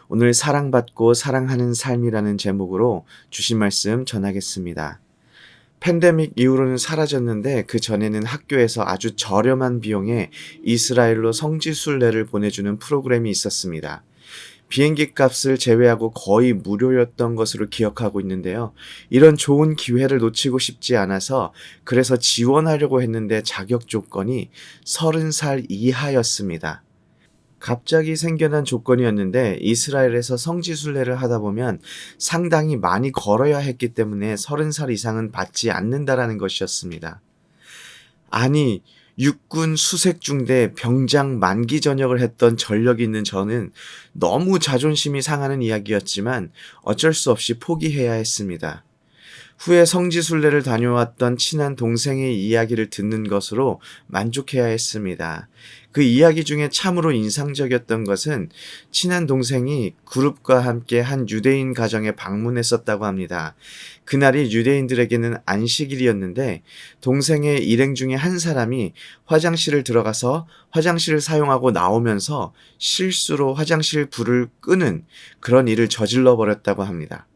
오늘 사랑받고 사랑하는 삶이라는 제목으로 주신 말씀 전하겠습니다. 팬데믹 이후로는 사라졌는데 그 전에는 학교에서 아주 저렴한 비용에 이스라엘로 성지순례를 보내주는 프로그램이 있었습니다. 비행기 값을 제외하고 거의 무료였던 것으로 기억하고 있는데요. 이런 좋은 기회를 놓치고 싶지 않아서 그래서 지원하려고 했는데 자격 조건이 30살 이하였습니다. 갑자기 생겨난 조건이었는데 이스라엘에서 성지순례를 하다 보면 상당히 많이 걸어야 했기 때문에 30살 이상은 받지 않는다라는 것이었습니다. 아니, 육군 수색중대 병장 만기 전역을 했던 전력이 있는 저는 너무 자존심이 상하는 이야기였지만 어쩔 수 없이 포기해야 했습니다. 후에 성지순례를 다녀왔던 친한 동생의 이야기를 듣는 것으로 만족해야 했습니다. 그 이야기 중에 참으로 인상적이었던 것은 친한 동생이 그룹과 함께 한 유대인 가정에 방문했었다고 합니다. 그날이 유대인들에게는 안식일이었는데 동생의 일행 중에 한 사람이 화장실을 들어가서 화장실을 사용하고 나오면서 실수로 화장실 불을 끄는 그런 일을 저질러 버렸다고 합니다.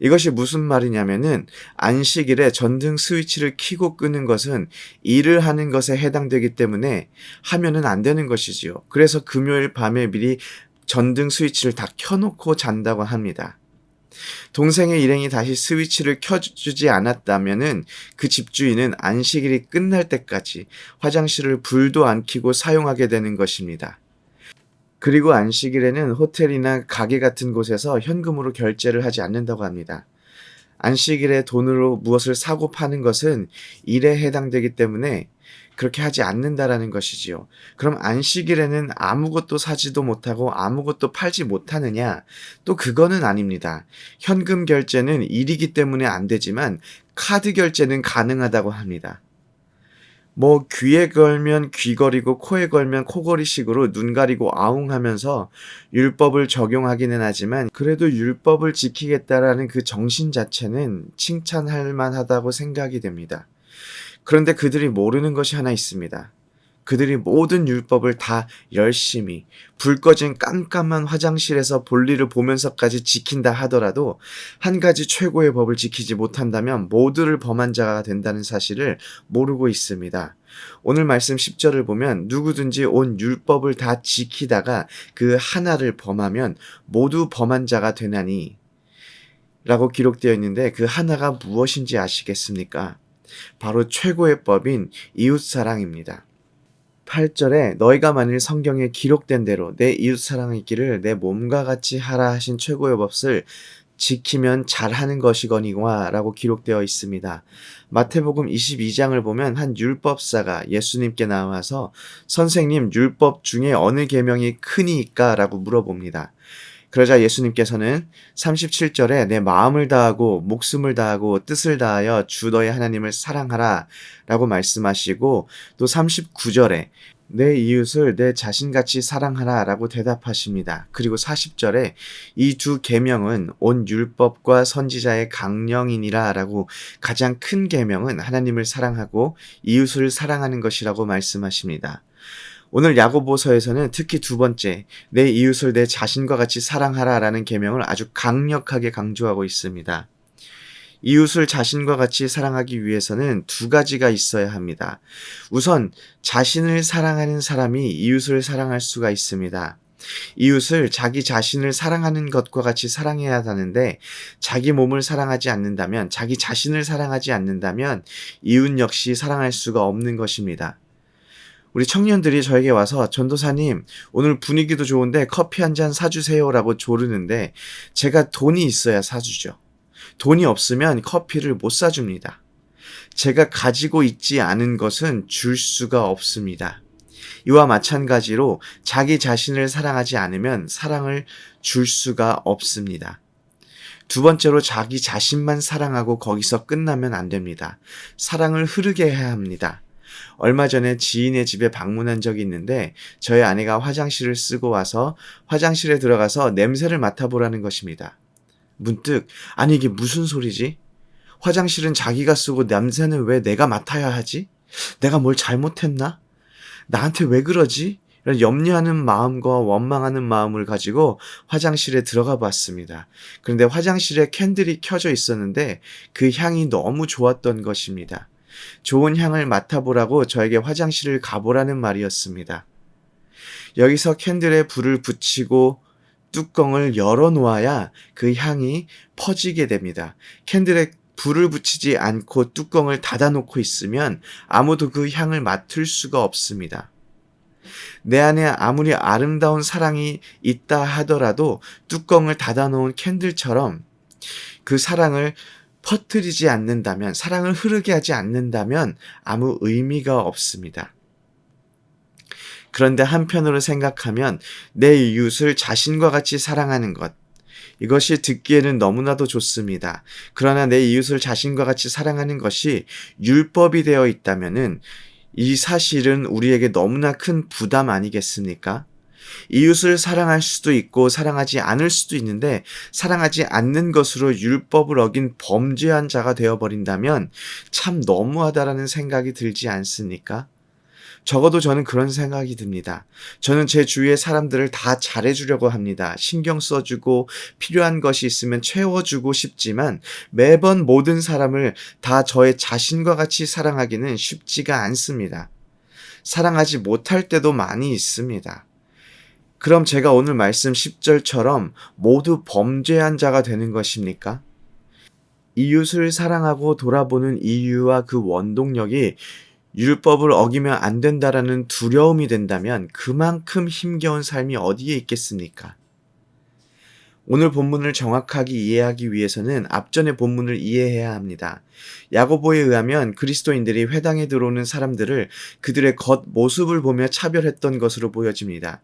이것이 무슨 말이냐면은 안식일에 전등 스위치를 켜고 끄는 것은 일을 하는 것에 해당되기 때문에 하면은 안 되는 것이지요. 그래서 금요일 밤에 미리 전등 스위치를 다 켜놓고 잔다고 합니다. 동생의 일행이 다시 스위치를 켜주지 않았다면은 그 집주인은 안식일이 끝날 때까지 화장실을 불도 안 켜고 사용하게 되는 것입니다. 그리고 안식일에는 호텔이나 가게 같은 곳에서 현금으로 결제를 하지 않는다고 합니다. 안식일에 돈으로 무엇을 사고 파는 것은 일에 해당되기 때문에 그렇게 하지 않는다라는 것이지요. 그럼 안식일에는 아무것도 사지도 못하고 아무것도 팔지 못하느냐? 또 그거는 아닙니다. 현금 결제는 일이기 때문에 안 되지만 카드 결제는 가능하다고 합니다. 귀에 걸면 귀걸이고 코에 걸면 코걸이식으로 눈 가리고 아웅하면서 율법을 적용하기는 하지만 그래도 율법을 지키겠다라는 그 정신 자체는 칭찬할 만하다고 생각이 됩니다. 그런데 그들이 모르는 것이 하나 있습니다. 그들이 모든 율법을 다 열심히 불 꺼진 깜깜한 화장실에서 볼일을 보면서까지 지킨다 하더라도 한 가지 최고의 법을 지키지 못한다면 모두를 범한 자가 된다는 사실을 모르고 있습니다. 오늘 말씀 10절을 보면 누구든지 온 율법을 다 지키다가 그 하나를 범하면 모두 범한 자가 되나니 라고 기록되어 있는데 그 하나가 무엇인지 아시겠습니까? 바로 최고의 법인 이웃사랑입니다. 8절에 너희가 만일 성경에 기록된 대로 내 이웃 사랑의 길을 내 몸과 같이 하라 하신 최고의 법을 지키면 잘하는 것이거니와 라고 기록되어 있습니다. 마태복음 22장을 보면 한 율법사가 예수님께 나와서 선생님 율법 중에 어느 계명이 크니까 라고 물어봅니다. 그러자 예수님께서는 37절에 내 마음을 다하고 목숨을 다하고 뜻을 다하여 주 너의 하나님을 사랑하라 라고 말씀하시고 또 39절에 내 이웃을 내 자신같이 사랑하라 라고 대답하십니다. 그리고 40절에 이 두 계명은 온 율법과 선지자의 강령이니라 라고 가장 큰 계명은 하나님을 사랑하고 이웃을 사랑하는 것이라고 말씀하십니다. 오늘 야고보서에서는 특히 두 번째, 내 이웃을 내 자신과 같이 사랑하라라는 계명을 아주 강력하게 강조하고 있습니다. 이웃을 자신과 같이 사랑하기 위해서는 두 가지가 있어야 합니다. 우선 자신을 사랑하는 사람이 이웃을 사랑할 수가 있습니다. 이웃을 자기 자신을 사랑하는 것과 같이 사랑해야 하는데 자기 몸을 사랑하지 않는다면, 자기 자신을 사랑하지 않는다면 이웃 역시 사랑할 수가 없는 것입니다. 우리 청년들이 저에게 와서 전도사님 오늘 분위기도 좋은데 커피 한 잔 사주세요라고 조르는데 제가 돈이 있어야 사주죠. 돈이 없으면 커피를 못 사줍니다. 제가 가지고 있지 않은 것은 줄 수가 없습니다. 이와 마찬가지로 자기 자신을 사랑하지 않으면 사랑을 줄 수가 없습니다. 두 번째로 자기 자신만 사랑하고 거기서 끝나면 안 됩니다. 사랑을 흐르게 해야 합니다. 얼마 전에 지인의 집에 방문한 적이 있는데 저희 아내가 화장실을 쓰고 와서 화장실에 들어가서 냄새를 맡아보라는 것입니다. 문득 아니 이게 무슨 소리지? 화장실은 자기가 쓰고 냄새는 왜 내가 맡아야 하지? 내가 뭘 잘못했나? 나한테 왜 그러지? 염려하는 마음과 원망하는 마음을 가지고 화장실에 들어가 봤습니다. 그런데 화장실에 캔들이 켜져 있었는데 그 향이 너무 좋았던 것입니다. 좋은 향을 맡아보라고 저에게 화장실을 가보라는 말이었습니다. 여기서 캔들에 불을 붙이고 뚜껑을 열어 놓아야 그 향이 퍼지게 됩니다. 캔들에 불을 붙이지 않고 뚜껑을 닫아 놓고 있으면 아무도 그 향을 맡을 수가 없습니다. 내 안에 아무리 아름다운 사랑이 있다 하더라도 뚜껑을 닫아 놓은 캔들처럼 그 사랑을 퍼뜨리지 않는다면, 사랑을 흐르게 하지 않는다면 아무 의미가 없습니다. 그런데 한편으로 생각하면 내 이웃을 자신과 같이 사랑하는 것, 이것이 듣기에는 너무나도 좋습니다. 그러나 내 이웃을 자신과 같이 사랑하는 것이 율법이 되어 있다면은 이 사실은 우리에게 너무나 큰 부담 아니겠습니까? 이웃을 사랑할 수도 있고 사랑하지 않을 수도 있는데 사랑하지 않는 것으로 율법을 어긴 범죄한 자가 되어버린다면 참 너무하다라는 생각이 들지 않습니까? 적어도 저는 그런 생각이 듭니다. 저는 제 주위의 사람들을 다 잘해주려고 합니다. 신경 써주고 필요한 것이 있으면 채워주고 싶지만 매번 모든 사람을 다 저의 자신과 같이 사랑하기는 쉽지가 않습니다. 사랑하지 못할 때도 많이 있습니다. 그럼 제가 오늘 말씀 10절처럼 모두 범죄한 자가 되는 것입니까? 이웃을 사랑하고 돌아보는 이유와 그 원동력이 율법을 어기면 안 된다라는 두려움이 된다면 그만큼 힘겨운 삶이 어디에 있겠습니까? 오늘 본문을 정확하게 이해하기 위해서는 앞전의 본문을 이해해야 합니다. 야고보에 의하면 그리스도인들이 회당에 들어오는 사람들을 그들의 겉모습을 보며 차별했던 것으로 보여집니다.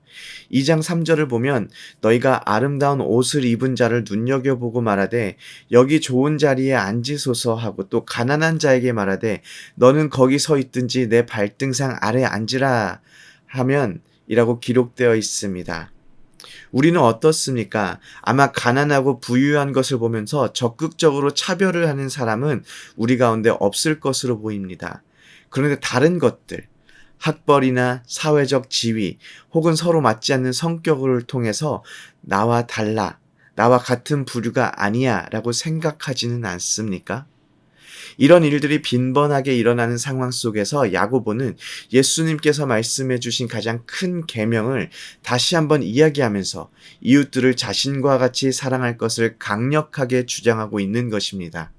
2장 3절을 보면 너희가 아름다운 옷을 입은 자를 눈여겨보고 말하되 여기 좋은 자리에 앉으소서 하고 또 가난한 자에게 말하되 너는 거기 서 있든지 내 발등상 아래 앉으라 하면 이라고 기록되어 있습니다. 우리는 어떻습니까? 아마 가난하고 부유한 것을 보면서 적극적으로 차별을 하는 사람은 우리 가운데 없을 것으로 보입니다. 그런데 다른 것들, 학벌이나 사회적 지위, 혹은 서로 맞지 않는 성격을 통해서 나와 달라, 나와 같은 부류가 아니야 라고 생각하지는 않습니까? 이런 일들이 빈번하게 일어나는 상황 속에서 야고보는 예수님께서 말씀해 주신 가장 큰 계명을 다시 한번 이야기하면서 이웃들을 자신과 같이 사랑할 것을 강력하게 주장하고 있는 것입니다.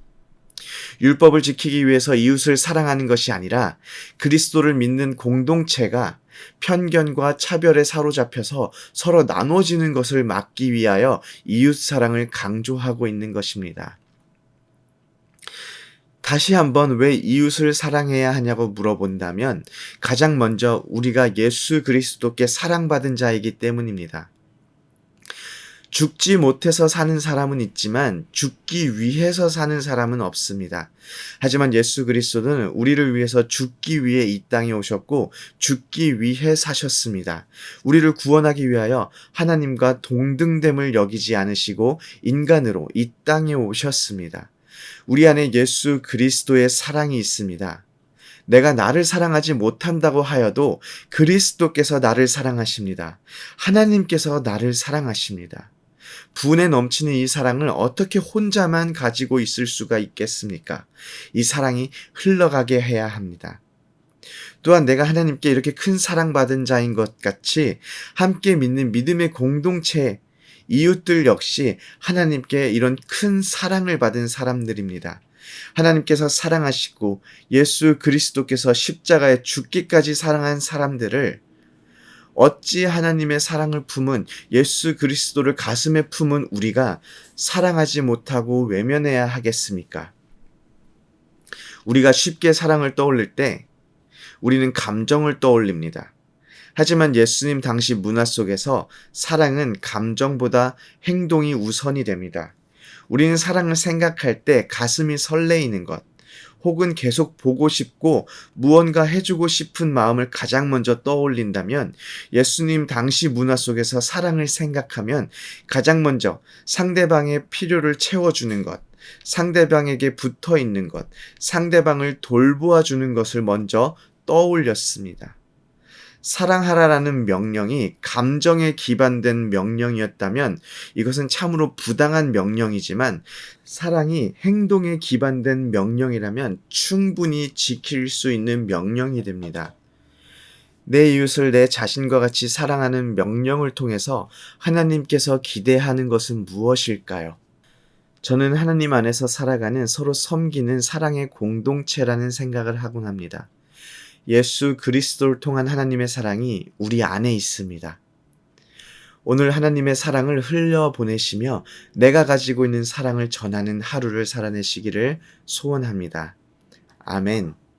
율법을 지키기 위해서 이웃을 사랑하는 것이 아니라 그리스도를 믿는 공동체가 편견과 차별에 사로잡혀서 서로 나눠지는 것을 막기 위하여 이웃 사랑을 강조하고 있는 것입니다. 다시 한번 왜 이웃을 사랑해야 하냐고 물어본다면 가장 먼저 우리가 예수 그리스도께 사랑받은 자이기 때문입니다. 죽지 못해서 사는 사람은 있지만 죽기 위해서 사는 사람은 없습니다. 하지만 예수 그리스도는 우리를 위해서 죽기 위해 이 땅에 오셨고 죽기 위해 사셨습니다. 우리를 구원하기 위하여 하나님과 동등됨을 여기지 않으시고 인간으로 이 땅에 오셨습니다. 우리 안에 예수 그리스도의 사랑이 있습니다. 내가 나를 사랑하지 못한다고 하여도 그리스도께서 나를 사랑하십니다. 하나님께서 나를 사랑하십니다. 분에 넘치는 이 사랑을 어떻게 혼자만 가지고 있을 수가 있겠습니까? 이 사랑이 흘러가게 해야 합니다. 또한 내가 하나님께 이렇게 큰 사랑받은 자인 것 같이 함께 믿는 믿음의 공동체, 이웃들 역시 하나님께 이런 큰 사랑을 받은 사람들입니다. 하나님께서 사랑하시고 예수 그리스도께서 십자가에 죽기까지 사랑한 사람들을 어찌 하나님의 사랑을 품은 예수 그리스도를 가슴에 품은 우리가 사랑하지 못하고 외면해야 하겠습니까? 우리가 쉽게 사랑을 떠올릴 때 우리는 감정을 떠올립니다. 하지만 예수님 당시 문화 속에서 사랑은 감정보다 행동이 우선이 됩니다. 우리는 사랑을 생각할 때 가슴이 설레이는 것, 혹은 계속 보고 싶고 무언가 해주고 싶은 마음을 가장 먼저 떠올린다면 예수님 당시 문화 속에서 사랑을 생각하면 가장 먼저 상대방의 필요를 채워주는 것, 상대방에게 붙어 있는 것, 상대방을 돌보아 주는 것을 먼저 떠올렸습니다. 사랑하라라는 명령이 감정에 기반된 명령이었다면 이것은 참으로 부당한 명령이지만, 사랑이 행동에 기반된 명령이라면 충분히 지킬 수 있는 명령이 됩니다. 내 이웃을 내 자신과 같이 사랑하는 명령을 통해서 하나님께서 기대하는 것은 무엇일까요? 저는 하나님 안에서 살아가는 서로 섬기는 사랑의 공동체라는 생각을 하곤 합니다. 예수 그리스도를 통한 하나님의 사랑이 우리 안에 있습니다. 오늘 하나님의 사랑을 흘려보내시며 내가 가지고 있는 사랑을 전하는 하루를 살아내시기를 소원합니다. 아멘.